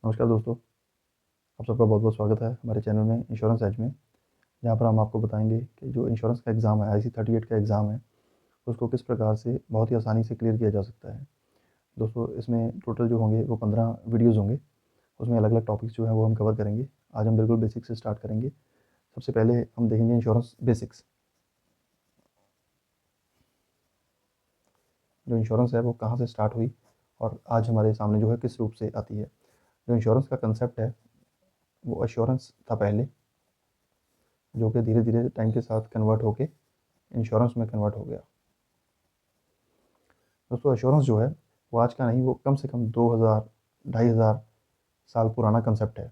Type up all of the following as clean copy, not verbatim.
नमस्कार दोस्तों, आप सबका बहुत बहुत स्वागत है हमारे चैनल में इंश्योरेंस एज में। जहाँ पर हम आपको बताएंगे कि जो इंश्योरेंस का एग्ज़ाम है, IC38 का एग्ज़ाम है, उसको किस प्रकार से बहुत ही आसानी से क्लियर किया जा सकता है। दोस्तों, इसमें टोटल जो होंगे वो 15 वीडियोज़ होंगे। उसमें अलग अलग टॉपिक्स जो हैं वो हम कवर करेंगे। आज हम बिल्कुल बेसिक से स्टार्ट करेंगे। सबसे पहले हम देखेंगे इंश्योरेंस बेसिक्स। जो इंश्योरेंस है वो कहाँ से स्टार्ट हुई और आज हमारे सामने जो है किस रूप से आती है। जो इंश्योरेंस का कंसेप्ट है वो एश्योरेंस था पहले, जो कि धीरे धीरे टाइम के साथ कन्वर्ट होके इंश्योरेंस में कन्वर्ट हो गया। दोस्तों, एश्योरेंस जो है वो आज का नहीं, वो कम से कम 2000 2500 साल पुराना कंसेप्ट है।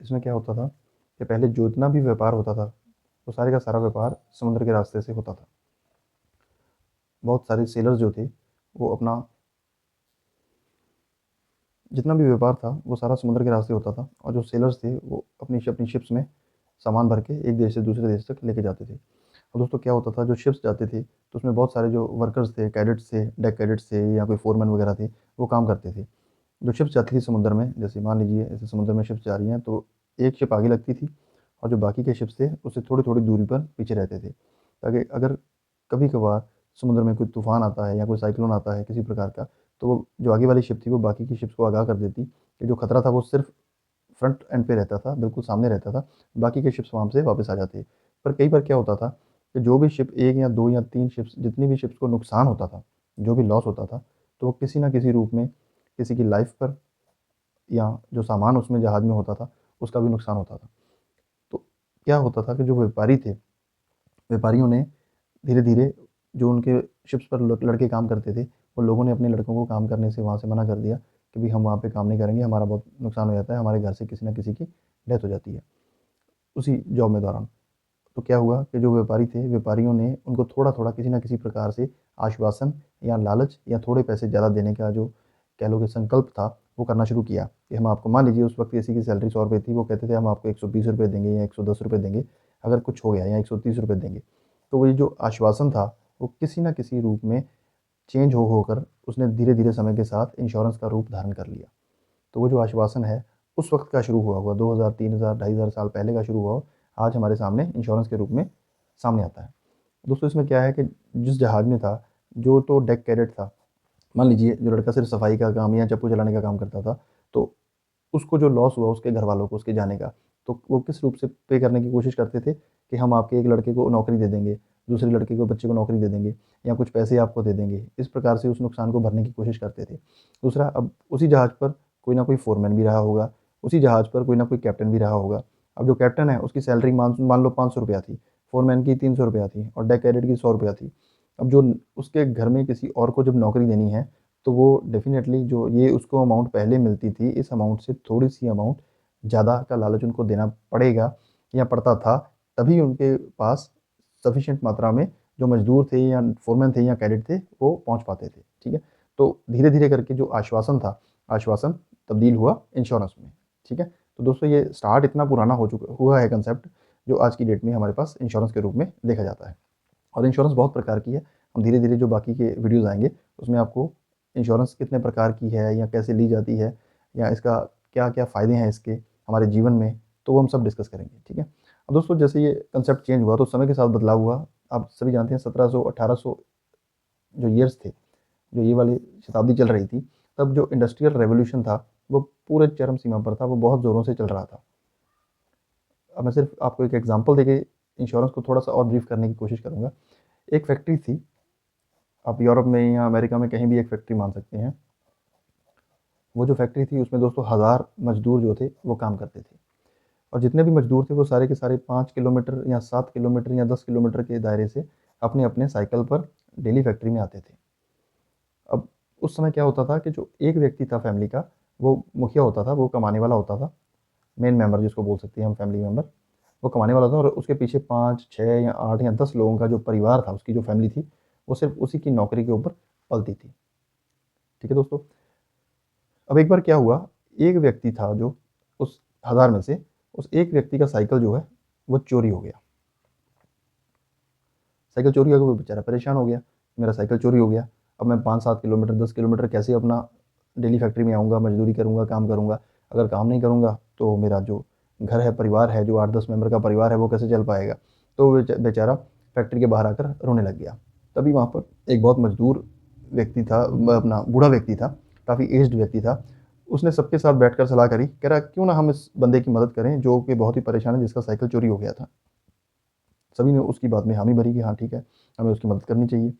इसमें क्या होता था कि पहले जो इतना भी व्यापार होता था वो सारे का सारा व्यापार समुद्र के रास्ते से होता था। बहुत सारे सेलर्स जो थे वो अपना जितना भी व्यापार था वो सारा समुद्र के रास्ते होता था, और जो सेलर्स थे वो अपनी शिप्स में सामान भर के एक देश से दूसरे देश तक लेके जाते थे। और दोस्तों, क्या होता था, जो शिप्स जाते थे तो उसमें बहुत सारे जो वर्कर्स थे, कैडेट्स थे, डेक कैडेट्स थे या कोई फोरमैन वगैरह थे, वो काम करते थे। जो शिप्स जाती थी समुद्र में, जैसे मान लीजिए ऐसे समुद्र में शिप्स जा रही हैं तो एक शिप आगे लगती थी और जो बाकी के शिप्स थे उससे थोड़ी थोड़ी दूरी पर पीछे रहते थे, ताकि अगर कभी कभार समुद्र में कोई तूफान आता है या कोई साइक्लोन आता है किसी प्रकार का, तो वो जो आगे वाली शिप थी वो बाकी की शिप्स को आगाह कर देती कि जो खतरा था वो सिर्फ फ्रंट एंड पे रहता था, बिल्कुल सामने रहता था। बाकी के शिप्स वहाँ से वापस आ जाते। पर कई बार क्या होता था कि जो भी शिप, एक या दो या तीन शिप्स, जितनी भी शिप्स को नुकसान होता था, जो भी लॉस होता था, तो वो किसी ना किसी रूप में किसी की लाइफ पर या जो सामान उसमें जहाज में होता था उसका भी नुकसान होता था। तो क्या होता था कि जो व्यापारी थे, व्यापारियों ने धीरे धीरे जो उनके शिप्स पर लड़के काम करते थे, वो लोगों ने अपने लड़कों को काम करने से वहाँ से मना कर दिया कि भाई हम वहाँ पे काम नहीं करेंगे, हमारा बहुत नुकसान हो जाता है, हमारे घर से किसी ना किसी की डेथ हो जाती है उसी जॉब में दौरान। तो क्या हुआ कि जो व्यापारी थे, व्यापारियों ने उनको थोड़ा थोड़ा किसी ना किसी प्रकार से आश्वासन या लालच या थोड़े पैसे ज़्यादा देने का जो कह लो कि संकल्प था, वो करना शुरू किया कि हम आपको, मान लीजिए उस वक्त किसी की सैलरी 100 रुपये थी, वो कहते थे हम आपको 120 रुपये देंगे या 110 रुपये देंगे अगर कुछ हो गया, या 130 रुपये देंगे। तो वो ये जो आश्वासन था वो किसी न किसी रूप में चेंज हो होकर उसने धीरे धीरे समय के साथ इंश्योरेंस का रूप धारण कर लिया। तो वो जो आश्वासन है उस वक्त का शुरू हुआ हुआ 2000 3000 2500 साल पहले का शुरू हुआ, आज हमारे सामने इंश्योरेंस के रूप में सामने आता है। दोस्तों, इसमें क्या है कि जिस जहाज में था, जो तो डेक कैडेट था, मान लीजिए जो लड़का सिर्फ सफाई का काम या चप्पू चलाने का काम करता था, तो उसको जो लॉस हुआ उसके घर वालों को उसके जाने का, तो वो किस रूप से पे करने की कोशिश करते थे कि हम आपके एक लड़के को नौकरी दे देंगे, दूसरे लड़के को, बच्चे को नौकरी दे देंगे, या कुछ पैसे आपको दे देंगे। इस प्रकार से उस नुकसान को भरने की कोशिश करते थे। दूसरा, अब उसी जहाज़ पर कोई ना कोई फोरमैन भी रहा होगा, उसी जहाज़ पर कोई ना कोई कैप्टन भी रहा होगा। अब जो कैप्टन है उसकी सैलरी मान मान लो 500 रुपया थी, फोरमैन की 300 रुपया थी और डेक कैडेट की 100 रुपया थी। अब जो उसके घर में किसी और को जब नौकरी देनी है, तो वो डेफ़िनेटली जो ये उसको अमाउंट पहले मिलती थी, इस अमाउंट से थोड़ी-सी अमाउंट ज़्यादा का लालच उनको देना पड़ेगा या पड़ता था, तभी उनके पास सफिशिएंट मात्रा में जो मज़दूर थे या फ़ोरमैन थे या कैडेट थे, वो पहुँच पाते थे, ठीक है? तो धीरे-धीरे करके जो आश्वासन था, आश्वासन तब्दील हुआ इंश्योरेंस में, ठीक है? तो दोस्तों, ये स्टार्ट इतना पुराना हो चुका हुआ है कंसेप्ट, जो आज की डेट में हमारे पास इंश्योरेंस के रूप में देखा जाता है। और इंश्योरेंस बहुत प्रकार की है। हम धीरे-धीरे जो बाकी के वीडियोज़ आएँगे, उसमें आपको इंश्योरेंस कितने प्रकार की है या कैसे ली जाती है या इसका क्या-क्या फ़ायदे हैं इसके हमारे जीवन में, तो वो हम सब डिस्कस करेंगे, ठीक है? अब दोस्तों, जैसे ये कंसेप्ट चेंज हुआ तो समय के साथ बदलाव हुआ। आप सभी जानते हैं 1700 1800 जो ईयर्स थे, जो ये वाली शताब्दी चल रही थी, तब जो इंडस्ट्रियल रेवोल्यूशन था, वो पूरे चरम सीमा पर था, वो बहुत ज़ोरों से चल रहा था। अब मैं सिर्फ आपको एक एग्ज़ाम्पल देके इंश्योरेंस को थोड़ा-सा और ब्रीफ़ करने की कोशिश करूँगा। एक फैक्ट्री थी, आप यूरोप में या अमेरिका में कहीं भी एक फैक्ट्री मान सकते हैं। वो जो फैक्ट्री थी उसमें दोस्तों 1000 मज़दूर जो थे वो काम करते थे, और जितने भी मज़दूर थे वो सारे के सारे 5 किलोमीटर या 7 किलोमीटर या 10 किलोमीटर के दायरे से अपने-अपने साइकिल पर डेली फैक्ट्री में आते थे। अब उस समय क्या होता था कि जो एक व्यक्ति था फैमिली का, वो मुखिया होता था, वो कमाने वाला होता था, मेन मेंबर जिसको बोल सकते हैं हम, फैमिली मेंबर, वो कमाने वाला था, और उसके पीछे 5, 6 या 8 या 10 लोगों का जो परिवार था, उसकी जो फैमिली थी, वो सिर्फ़ उसी की नौकरी के ऊपर पलती थी। ठीक है दोस्तों? अब एक बार क्या हुआ, एक व्यक्ति था जो उस 1000 में से, उस एक व्यक्ति का साइकिल जो है, वो चोरी हो गया। साइकिल चोरी हो गया, वो बेचारा परेशान हो गया, मेरा साइकिल चोरी हो गया। अब मैं 5-7 किलोमीटर, 10 किलोमीटर कैसे अपना डेली फैक्ट्री में आऊँगा, मज़दूरी करूँगा, काम करूँगा। अगर काम नहीं करूँगा तो मेरा जो घर है, परिवार है, जो 8-10 मेंबर का परिवार है, वो कैसे चल पाएगा? तो बेचारा फैक्ट्री के बाहर आकर रोने लग गया। तभी वहाँ पर एक बहुत मज़दूर व्यक्ति था, अपना बूढ़ा व्यक्ति था, काफ़ी एज्ड व्यक्ति था। उसने सबके साथ बैठकर सलाह करी, कह रहा क्यों ना हम इस बंदे की मदद करें जो कि बहुत ही परेशान है, जिसका साइकिल चोरी हो गया था। सभी ने उसकी बात में हामी भरी कि हाँ ठीक है, हमें उसकी मदद करनी चाहिए।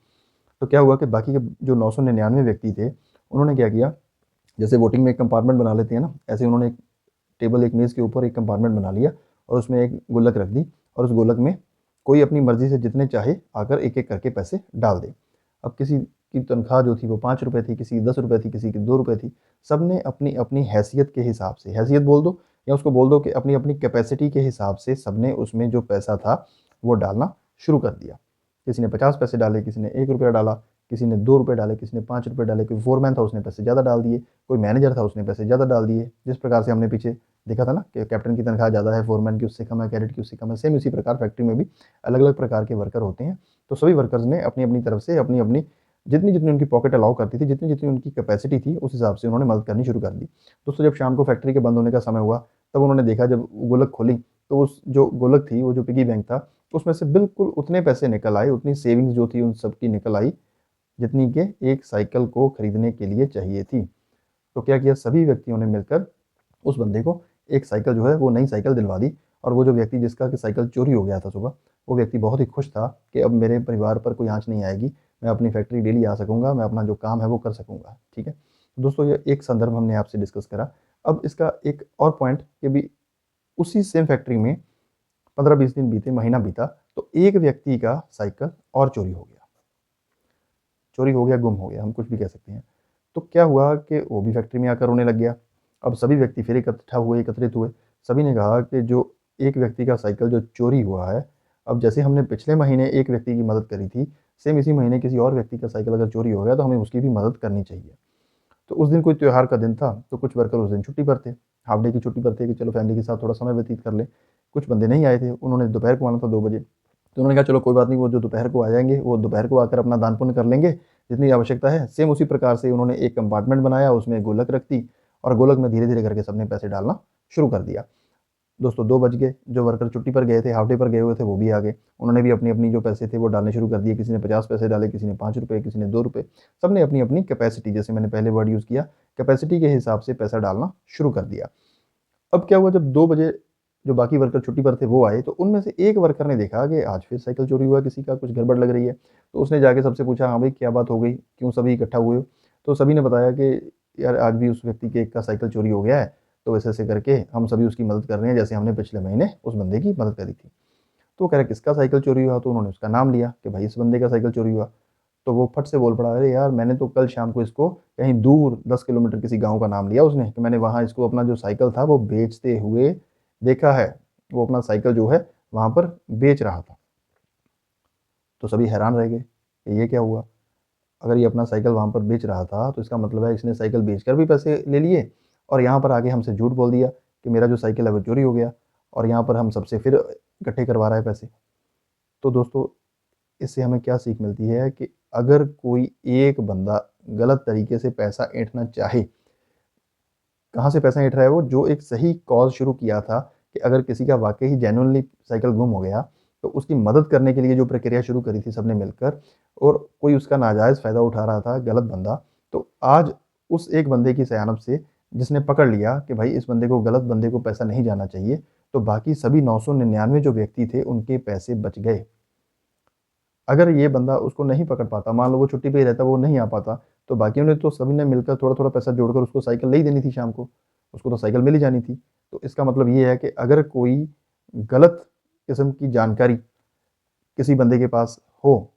तो क्या हुआ कि बाकी के जो 999 व्यक्ति थे, उन्होंने क्या किया, जैसे वोटिंग में एक कंपार्टमेंट बना लेते हैं ना, ऐसे उन्होंने एक टेबल, एक मेज़ के ऊपर एक कंपार्टमेंट बना लिया और उसमें एक गुल्लक रख दी और उस गुल्लक में कोई अपनी मर्ज़ी से जितने चाहे आकर एक-एक करके पैसे डाल दे। अब किसी की तनख्वाह जो थी वो ₹5 थी, किसी की ₹10 थी, किसी की ₹2 थी। सबने अपनी-अपनी हैसियत के हिसाब से, हैसियत बोल दो या उसको बोल दो कि अपनी-अपनी कैपेसिटी के हिसाब से सबने उसमें जो पैसा था, वो डालना शुरू कर दिया। किसी ने 50 पैसे डाले, किसी ने ₹1 डाला, किसी ने ₹2 डाले, किसी ने ₹5 डाले, कोई फोरमैन था उसने पैसे ज़्यादा डाल दिए, कोई मैनेजर था उसने पैसे ज़्यादा डाल दिए। जिस प्रकार से हमने पीछे देखा था ना कि कैप्टन की तनख्वाह ज़्यादा है, फोरमैन की उससे कम है, कैडेट की उससे कम है, सेम इसी प्रकार फैक्ट्री में भी अलग-अलग प्रकार के वर्कर होते हैं। तो सभी वर्कर्स ने अपनी-अपनी तरफ से अपनी-अपनी जितनी-जितनी उनकी पॉकेट अलाउ करती थी, जितनी-जितनी उनकी कैपेसिटी थी, उस हिसाब से उन्होंने मदद करनी शुरू कर दी। दोस्तों जब शाम को फैक्ट्री के बंद होने का समय हुआ, तब उन्होंने देखा, जब गोलक खोली, तो उस जो गोलक थी, वो जो पिगी बैंक था, उसमें से बिल्कुल उतने पैसे निकल आए, उतनी सेविंग्स जो थी उन सब की निकल आई, जितनी कि एक साइकिल को खरीदने के लिए चाहिए थी। तो क्या किया, सभी व्यक्तियों ने मिलकर उस बंदे को एक साइकिल जो है वो नई साइकिल दिलवा दी। और वो जो व्यक्ति जिसका कि साइकिल चोरी हो गया था सुबह, वो व्यक्ति बहुत ही खुश था कि अब मेरे परिवार पर कोई आँच नहीं आएगी, मैं अपनी फैक्ट्री डेली आ सकूँगा, मैं अपना जो काम है वो कर सकूँगा, ठीक है। तो दोस्तों ये एक संदर्भ हमने आपसे डिस्कस करा। अब इसका एक और पॉइंट कि भी उसी सेम फैक्ट्री में 15-20 दिन बीते, महीना बीता, तो एक व्यक्ति का साइकिल और चोरी हो गया। चोरी हो गया, गुम हो गया, हम कुछ भी कह सकते हैं। तो क्या हुआ कि वो भी फैक्ट्री में आकर रोने लग गया। अब सभी व्यक्ति फिर एकत्रित हुए। सभी ने कहा कि जो एक व्यक्ति का साइकिल जो चोरी हुआ है, अब जैसे हमने पिछले महीने एक व्यक्ति की मदद करी थी, सेम इसी महीने किसी और व्यक्ति का साइकिल अगर चोरी हो गया तो हमें उसकी भी मदद करनी चाहिए। तो उस दिन कोई त्योहार का दिन था, तो कुछ वर्कर उस दिन छुट्टी पर थे, हाफ डे की छुट्टी पर थे कि चलो फैमिली के साथ थोड़ा समय व्यतीत कर लें। कुछ बंदे नहीं आए थे, उन्होंने दोपहर को आना था 2 बजे। तो उन्होंने कहा चलो कोई बात नहीं, वो जो दोपहर को आ जाएँगे, वो दोपहर को आकर अपना दान पुण्य कर लेंगे, जितनी आवश्यकता है। सेम उसी प्रकार से उन्होंने एक कंपार्टमेंट बनाया, उसमें गोलक रख दी और गोलक में धीरे-धीरे करके सबने पैसे डालना शुरू कर दिया। दोस्तों 2 बज गए, जो वर्कर छुट्टी पर गए थे, हाफ डे पर गए हुए थे, वो भी आ गए। उन्होंने भी अपनी-अपनी जो पैसे थे वो डालने शुरू कर दिए। किसी ने 50 पैसे डाले, किसी ने ₹5, किसी ने ₹2। सबने अपनी-अपनी कैपेसिटी, जैसे मैंने पहले वर्ड यूज़ किया, कैपेसिटी के हिसाब से पैसा डालना शुरू कर दिया। अब क्या हुआ, जब 2 बजे जो बाकी वर्कर छुट्टी पर थे वो आए, तो उनमें से एक वर्कर ने देखा कि आज फिर साइकिल चोरी हुआ किसी का, कुछ गड़बड़ लग रही है। तो उसने जाके सबसे पूछा, हाँ भाई क्या बात हो गई? क्यों सभी इकट्ठा हुए हो? तो सभी ने बताया कि यार आज भी उस व्यक्ति के एक का साइकिल चोरी हो गया है, तो ऐसे-ऐसे करके हम सभी उसकी मदद कर रहे हैं, जैसे हमने पिछले महीने उस बंदे की मदद करी थी। तो वो कह रहा है किसका साइकिल चोरी हुआ? तो उन्होंने उसका नाम लिया कि भाई इस बंदे का साइकिल चोरी हुआ। तो वो फट से बोल पड़ा, अरे यार मैंने तो कल शाम को इसको कहीं दूर 10 किलोमीटर किसी गाँव का नाम लिया उसने, कि मैंने वहाँ इसको अपना जो साइकिल था वो बेचते हुए देखा है। वो अपना साइकिल जो है वहाँ पर बेच रहा था। तो सभी हैरान रह गए कि ये क्या हुआ? अगर ये अपना साइकिल वहाँ पर बेच रहा था, तो इसका मतलब है इसने साइकिल बेचकर भी पैसे ले लिए और यहाँ पर आके हमसे झूठ बोल दिया कि मेरा जो साइकिल है वो चोरी हो गया और यहाँ पर हम सबसे फिर इकट्ठे करवा रहा है पैसे। तो दोस्तों इससे हमें क्या सीख मिलती है कि अगर कोई एक बंदा गलत तरीके से पैसा ऐंठना चाहे, कहाँ से पैसा ऐंठ रहा है वो? जो एक सही कॉज़ शुरू किया था कि अगर किसी का वाक़ई ही जेन्युइनली साइकिल गुम हो गया, तो उसकी मदद करने के लिए जो प्रक्रिया शुरू करी थी सबने मिलकर, और कोई उसका नाजायज़ फ़ायदा उठा रहा था, गलत बंदा, तो आज उस एक बंदे की सयानत से जिसने पकड़ लिया कि भाई इस बंदे को, गलत बंदे को पैसा नहीं जाना चाहिए, तो बाकी सभी 999 जो व्यक्ति थे, उनके पैसे बच गए। अगर ये बंदा उसको नहीं पकड़ पाता, मान लो वो छुट्टी पे ही रहता, वो नहीं आ पाता, तो बाकियों ने तो सभी ने मिलकर थोड़ा-थोड़ा पैसा जोड़कर उसको साइकिल ले ही देनी थी शाम को। उसको तो साइकिल मिल ही जानी थी। तो इसका मतलब ये है कि अगर कोई गलत किस्म की जानकारी किसी बंदे के पास हो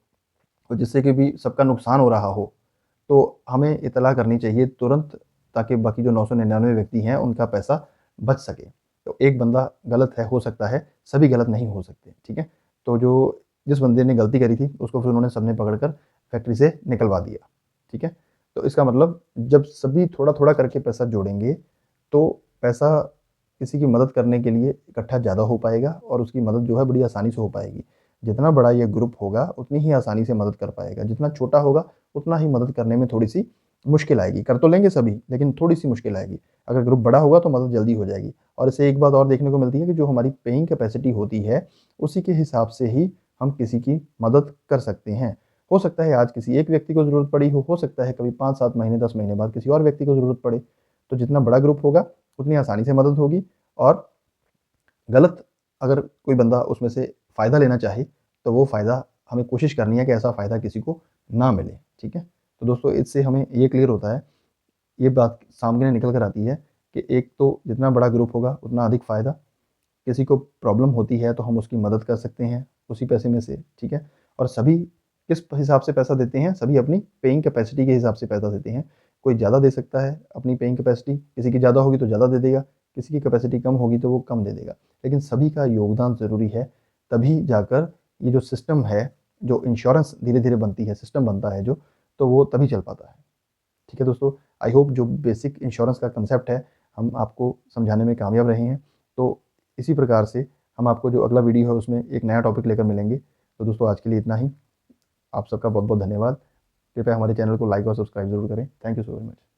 और जिससे कि भी सबका नुकसान हो रहा हो, तो हमें इत्तला करनी चाहिए तुरंत, ताकि बाकी जो 999 व्यक्ति हैं, उनका पैसा बच सके। तो एक बंदा गलत है, हो सकता है, सभी गलत नहीं हो सकते, ठीक है? तो जो जिस बंदे ने गलती करी थी, उसको फिर उन्होंने सबने पकड़कर फैक्ट्री से निकलवा दिया, ठीक है? तो इसका मतलब जब सभी थोड़ा-थोड़ा करके पैसा जोड़ेंगे, तो पैसा किसी की मदद करने के लिए इकट्ठा ज़्यादा हो पाएगा और उसकी मदद जो है बड़ी आसानी से हो पाएगी। जितना बड़ा ये ग्रुप होगा, उतनी ही आसानी से मदद कर पाएगा, जितना छोटा होगा, उतना ही मदद करने में थोड़ी-सी मुश्किल आएगी। कर तो लेंगे सभी, लेकिन थोड़ी-सी मुश्किल आएगी। अगर ग्रुप बड़ा होगा तो मदद जल्दी हो जाएगी। और इससे एक बात और देखने को मिलती है कि जो हमारी पेइंग कैपेसिटी होती है, उसी के हिसाब से ही हम किसी की मदद कर सकते हैं। हो सकता है आज किसी एक व्यक्ति को ज़रूरत पड़ी हो सकता है कभी 5-7 महीने, 10 महीने बाद किसी और व्यक्ति को ज़रूरत पड़े। तो जितना बड़ा ग्रुप होगा, उतनी आसानी से मदद होगी। और गलत अगर कोई बंदा उसमें से फ़ायदा लेना चाहे, तो वो फ़ायदा हमें कोशिश करनी है कि ऐसा फ़ायदा किसी को ना मिले, ठीक है? तो दोस्तों इससे हमें ये क्लियर होता है, ये बात सामने निकल कर आती है कि एक तो जितना बड़ा ग्रुप होगा उतना अधिक फ़ायदा, किसी को प्रॉब्लम होती है तो हम उसकी मदद कर सकते हैं उसी पैसे में से, ठीक है? और सभी किस हिसाब से पैसा देते हैं, सभी अपनी पेइंग कैपेसिटी के हिसाब से पैसा देते हैं। कोई ज़्यादा दे सकता है अपनी पेइंग कैपेसिटी, किसी की ज़्यादा होगी तो ज़्यादा दे देगा, किसी की कैपेसिटी कम होगी तो वो कम दे देगा। लेकिन सभी का योगदान ज़रूरी है, तभी जाकर ये जो सिस्टम है, जो इंश्योरेंस धीरे-धीरे बनती है, सिस्टम बनता है जो, तो वो तभी चल पाता है। ठीक है दोस्तों, आई होप जो बेसिक इंश्योरेंस का कंसेप्ट है, हम आपको समझाने में कामयाब रहे हैं। तो इसी प्रकार से हम आपको जो अगला वीडियो है उसमें एक नया टॉपिक लेकर मिलेंगे। तो दोस्तों आज के लिए इतना ही। आप सबका बहुत-बहुत धन्यवाद। कृपया हमारे चैनल को लाइक और सब्सक्राइब ज़रूर करें। Thank you so very much.